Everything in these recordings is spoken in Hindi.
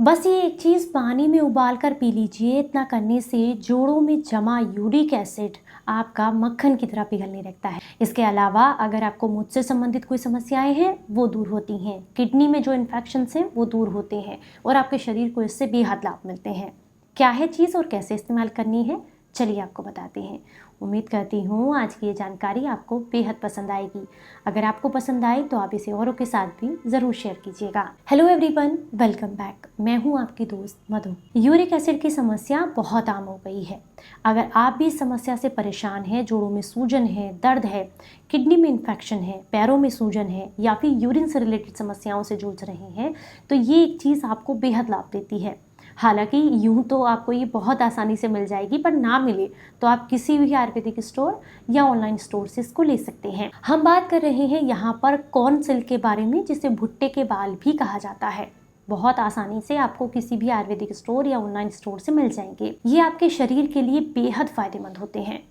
बस ये एक चीज़ पानी में उबाल कर पी लीजिए। इतना करने से जोड़ों में जमा यूरिक एसिड आपका मक्खन की तरह पिघलने लगता है। इसके अलावा अगर आपको मूत्र से संबंधित कोई समस्याएं हैं वो दूर होती हैं, किडनी में जो इन्फेक्शंस हैं वो दूर होते हैं और आपके शरीर को इससे बेहद लाभ मिलते हैं। क्या है चीज़ और कैसे इस्तेमाल करनी है, चलिए आपको बताते हैं। उम्मीद करती हूँ आज की ये जानकारी आपको बेहद पसंद आएगी। अगर आपको पसंद आए तो आप इसे औरों के साथ भी ज़रूर शेयर कीजिएगा। Hello everyone, welcome back. मैं हूँ आपकी दोस्त मधु। यूरिक एसिड की समस्या बहुत आम हो गई है। अगर आप भी इस समस्या से परेशान हैं, जोड़ों में सूजन है, दर्द है, किडनी में इन्फेक्शन है, पैरों में सूजन है या फिर यूरिन से रिलेटेड समस्याओं से जूझ रहे हैं, तो ये एक चीज़ आपको बेहद लाभ देती है। हालांकि यूं तो आपको ये बहुत आसानी से मिल जाएगी, पर ना मिले तो आप किसी भी आयुर्वेदिक स्टोर या ऑनलाइन स्टोर से इसको ले सकते हैं। हम बात कर रहे हैं यहाँ पर कॉर्न सिल्क के बारे में, जिसे भुट्टे के बाल भी कहा जाता है। बहुत आसानी से आपको किसी भी आयुर्वेदिक स्टोर या ऑनलाइन स्टोर से मिल जाएंगे। ये आपके शरीर के लिए बेहद फायदेमंद होते हैं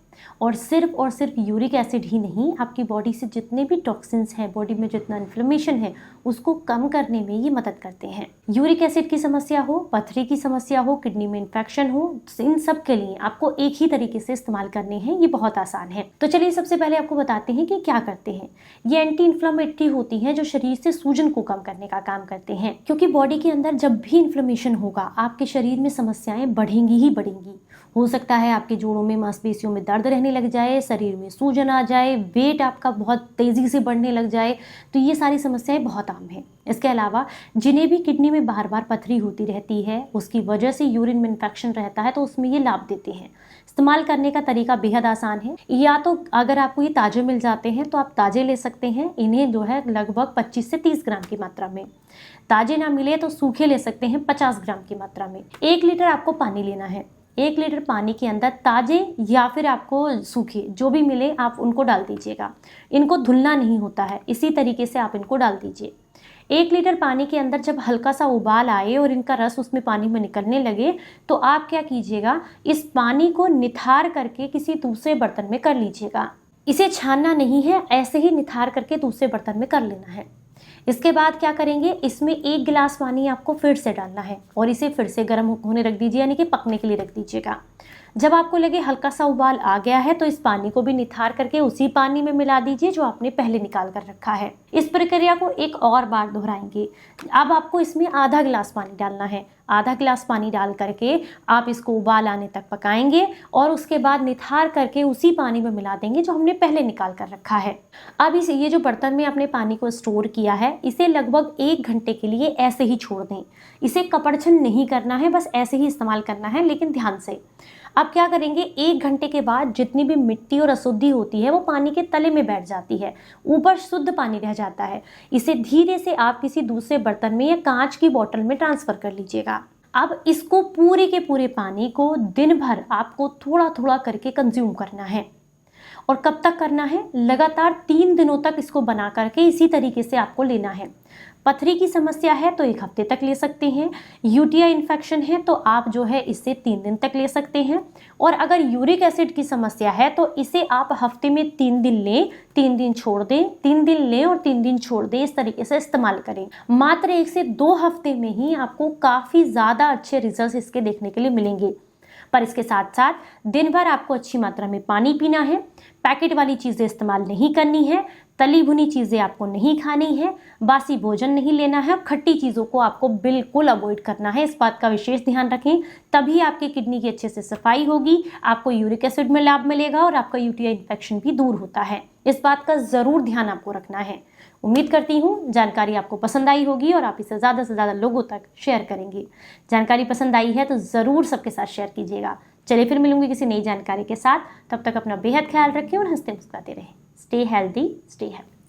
और सिर्फ यूरिक एसिड ही नहीं, आपकी बॉडी से जितने भी टॉक्सिन्स हैं, बॉडी में जितना इन्फ्लेमेशन है, उसको कम करने में ये मदद करते हैं। यूरिक एसिड की समस्या हो, पथरी की समस्या हो, किडनी में इन्फेक्शन हो, इन सब के लिए आपको एक ही तरीके से इस्तेमाल करने हैं। ये बहुत आसान है। तो चलिए सबसे पहले आपको बताते हैं कि क्या करते हैं। ये एंटी इन्फ्लेमेटरी होती हैं जो शरीर से सूजन को कम करने का काम करते हैं, क्योंकि बॉडी के अंदर जब भी इन्फ्लेमेशन होगा आपके शरीर में समस्याएं बढ़ेंगी ही बढ़ेंगी। हो सकता है आपके जोड़ों में, मांसपेशियों में दर्द रहने लग जाए, शरीर में सूजन आ जाए, वेट आपका बहुत तेज़ी से बढ़ने लग जाए। तो ये सारी समस्याएं बहुत आम हैं। इसके अलावा जिन्हें भी किडनी में बार बार पथरी होती रहती है, उसकी वजह से यूरिन में इन्फेक्शन रहता है, तो उसमें ये लाभ देते हैं। इस्तेमाल करने का तरीका बेहद आसान है। या तो अगर आपको ये ताजे मिल जाते हैं तो आप ताजे ले सकते हैं। इन्हें जो है लगभग 25 से 30 ग्राम की मात्रा में। ताजे ना मिले तो सूखे ले सकते हैं 50 ग्राम की मात्रा में। 1 लीटर आपको पानी लेना है। 1 लीटर पानी के अंदर ताजे या फिर आपको सूखे जो भी मिले आप उनको डाल दीजिएगा। इनको धुलना नहीं होता है, इसी तरीके से आप इनको डाल दीजिए। 1 लीटर पानी के अंदर जब हल्का सा उबाल आए और इनका रस उसमें पानी में निकलने लगे, तो आप क्या कीजिएगा, इस पानी को निथार करके किसी दूसरे बर्तन में कर लीजिएगा। इसे छानना नहीं है, ऐसे ही निथार करके दूसरे बर्तन में कर लेना है। इसके बाद क्या करेंगे, इसमें 1 गिलास पानी आपको फिर से डालना है और इसे फिर से गर्म होने रख दीजिए, यानी कि पकने के लिए रख दीजिएगा। जब आपको लगे हल्का सा उबाल आ गया है तो इस पानी को भी निथार करके उसी पानी में मिला दीजिए जो आपने पहले निकाल कर रखा है। इस प्रक्रिया को एक और बार दोहराएंगे। अब आपको इसमें आधा गिलास पानी डालना है। आधा गिलास पानी डाल करके आप इसको उबाल आने तक पकाएंगे और उसके बाद निथार करके उसी पानी में मिला देंगे जो हमने पहले निकाल कर रखा है। अब ये जो बर्तन में आपने पानी को स्टोर किया है, इसे लगभग 1 घंटे के लिए ऐसे ही छोड़ दें। इसे कपड़छन नहीं करना है, बस ऐसे ही इस्तेमाल करना है, लेकिन ध्यान से। अब क्या करेंगे, 1 घंटे के बाद जितनी भी मिट्टी और अशुद्धि होती है वो पानी के तले में बैठ जाती है, ऊपर शुद्ध पानी रह जाता है। इसे धीरे से आप किसी दूसरे बर्तन में या कांच की बोतल में ट्रांसफर कर लीजिएगा। अब इसको पूरे के पूरे पानी को दिन भर आपको थोड़ा थोड़ा करके कंज्यूम करना है। और कब तक करना है, लगातार 3 दिनों तक इसको बना करके इसी तरीके से आपको लेना है। पथरी की समस्या है तो 1 हफ्ते तक ले सकते हैं। यूटीआई इन्फेक्शन है तो आप जो है इससे 3 दिन तक ले सकते हैं। और अगर यूरिक एसिड की समस्या है तो इसे आप हफ्ते में 3 दिन लें, 3 दिन छोड़ दें, 3 दिन लें और 3 दिन छोड़ दें। इस तरीके से इस्तेमाल करें। मात्र 1 से 2 हफ्ते में ही आपको काफ़ी ज़्यादा अच्छे रिजल्ट इसके देखने के लिए मिलेंगे। पर इसके साथ साथ दिन भर आपको अच्छी मात्रा में पानी पीना है, पैकेट वाली चीज़ें इस्तेमाल नहीं करनी है, तली भुनी चीज़ें आपको नहीं खानी है, बासी भोजन नहीं लेना है और खट्टी चीज़ों को आपको बिल्कुल अवॉइड करना है। इस बात का विशेष ध्यान रखें, तभी आपकी किडनी की अच्छे से सफाई होगी, आपको यूरिक एसिड में लाभ मिलेगा और आपका यूटीआई इन्फेक्शन भी दूर होता है। इस बात का ज़रूर ध्यान आपको रखना है। उम्मीद करती हूँ जानकारी आपको पसंद आई होगी और आप इसे ज़्यादा से ज़्यादा लोगों तक शेयर करेंगे। जानकारी पसंद आई है तो ज़रूर सबके साथ शेयर कीजिएगा। चलिए फिर मिलूंगी किसी नई जानकारी के साथ। तब तक अपना बेहद ख्याल रखें और हंसते मुस्कुराते रहें। Stay healthy, stay happy.